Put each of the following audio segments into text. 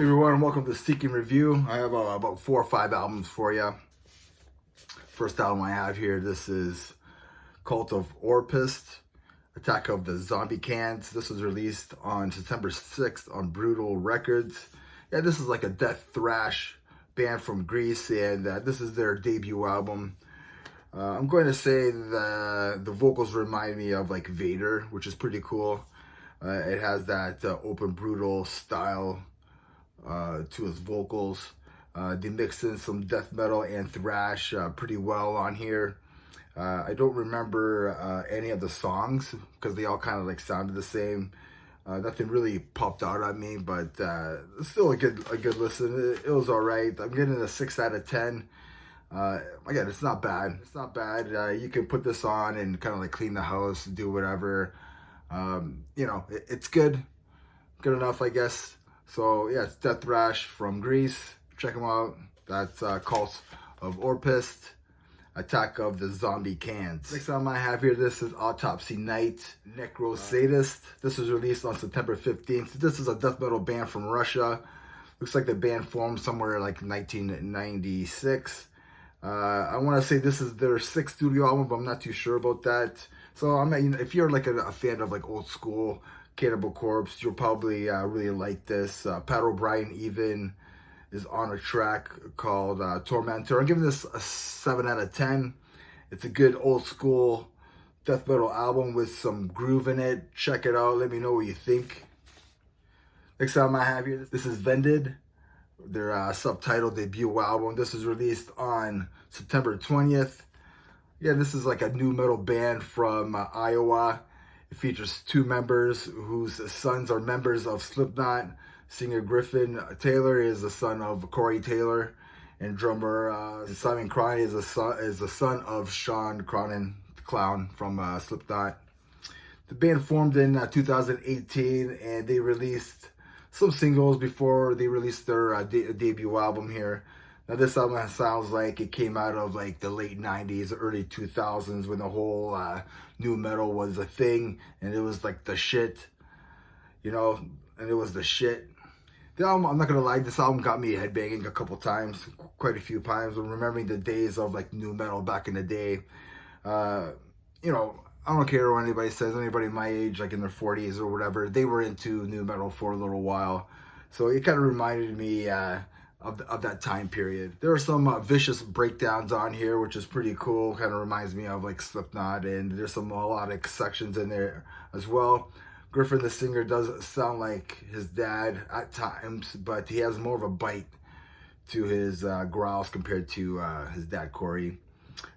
Hey everyone, welcome to Seeking Review. I have about 4 or 5 albums for you. First album I have here, this is Cult of Orpist, Attack of the Zombie Cans. This was released on September 6th on Brutal Records. Yeah, this is like a death thrash band from Greece, and this is their debut album. I'm going to say the vocals remind me of like Vader, which is pretty cool. It has that open brutal style to his vocals. They mix in some death metal and thrash pretty well on here. I don't remember any of the songs because they all kind of like sounded the same. Nothing really popped out at me, but still a good listen. It was all right. I'm getting a 6 out of 10. Again, it's not bad. It's not bad. You can put this on and kind of like clean the house, do whatever. It's good enough, I guess. So yeah, it's death thrash from Greece. Check them out. That's Cult of Orpist, Attack of the Zombie Cans. Next album I have here, this is Autopsy Night, Necro Sadist. This was released on September 15th. This is a death metal band from Russia. Looks like the band formed somewhere like 1996. I want to say this is their 6th studio album, but I'm not too sure about that. So if you're like a fan of like old school Cannibal Corpse, you'll probably really like this. Pat O'Brien even is on a track called Tormentor. I'm giving this a 7 out of 10. It's a good old school death metal album with some groove in it. Check it out. Let me know what you think. Next album I have here, this is Vended, their subtitled debut album. This was released on September 20th. Yeah, this is like a new metal band from Iowa. It features 2 members whose sons are members of Slipknot. Singer Griffin Taylor is the son of Corey Taylor, and drummer Simon Cronin is the son of Sean Cronin, the clown from Slipknot. The band formed in 2018, and they released some singles before they released their debut album here. Now this album sounds like it came out of like the late 90s, early 2000s when the whole new metal was a thing and it was like the shit, and it was the shit. The album, I'm not gonna lie, this album got me headbanging a couple times, quite a few times, when remembering the days of like new metal back in the day. I don't care what anybody says, anybody my age, like in their 40s or whatever, they were into new metal for a little while. So it kind of reminded me of that time period. There are some vicious breakdowns on here, which is pretty cool. Kind of reminds me of like Slipknot, and there's some melodic sections in there as well. Griffin, the singer, does sound like his dad at times, but he has more of a bite to his growls compared to his dad, Corey.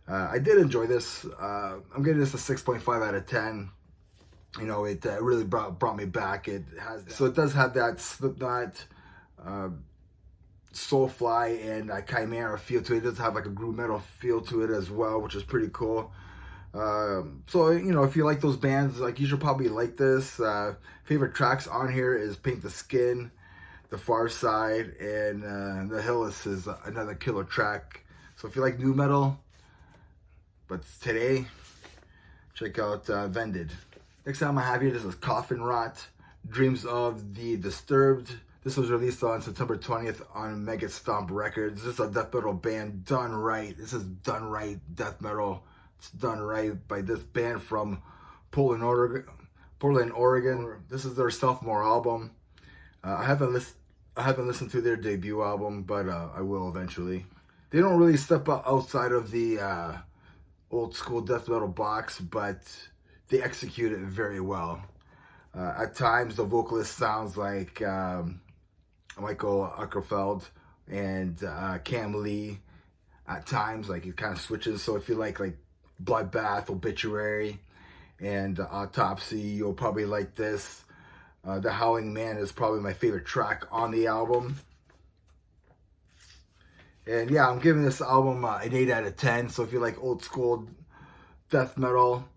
I did enjoy this. I'm giving this a 6.5 out of 10. It really brought me back. It does have that Slipknot, Soulfly and Chimera feel to it. It does have like a groove metal feel to it as well, which is pretty cool. If you like those bands, like you should probably like this. Favorite tracks on here is Paint the Skin, The Far Side, and The Hillis is another killer track. So if you like new metal, but today, check out Vended. Next time I have here, this is Coffin Rot, Dreams of the Disturbed. This was released on September 20th on Mega Stomp Records. This is a death metal band done right. This is done right death metal. It's done right by this band from Portland, Oregon. This is their sophomore album. I haven't listened to their debut album, but I will eventually. They don't really step outside of the old school death metal box, but they execute it very well. At times, the vocalist sounds like Michael Ackerfeld and Cam Lee. At times, like it kind of switches. So if you like Bloodbath, Obituary, and Autopsy, you'll probably like this. The Howling Man is probably my favorite track on the album. And yeah, I'm giving this album an 8 out of 10. So if you like old school death metal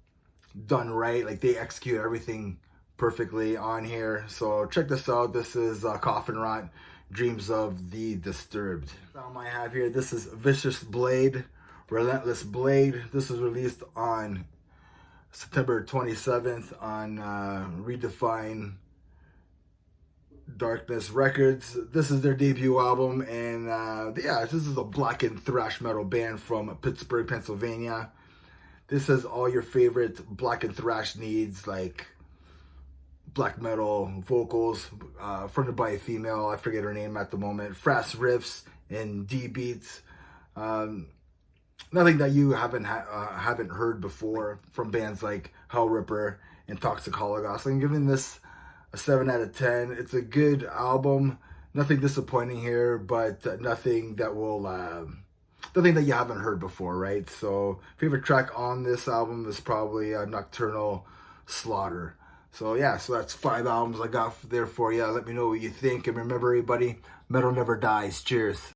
done right, like they execute everything perfectly on here. So check this out. This is Coffin Rot, Dreams of the Disturbed. The album I have here, this is Vicious Blade, Relentless Blade. This was released on September 27th on Redefine Darkness Records. This is their debut album, and yeah, this is a black and thrash metal band from Pittsburgh, Pennsylvania. This has all your favorite black and thrash needs, like black metal vocals, fronted by a female, I forget her name at the moment, fast riffs and D beats. Nothing that you haven't heard before from bands like Hell Ripper and Toxic Holocaust. I'm giving this a 7 out of 10. It's a good album. Nothing disappointing here, but nothing that will nothing that you haven't heard before, right? So favorite track on this album is probably Nocturnal Slaughter. So yeah, so that's 5 albums I got there for you. Let me know what you think, and remember, everybody, metal never dies. Cheers.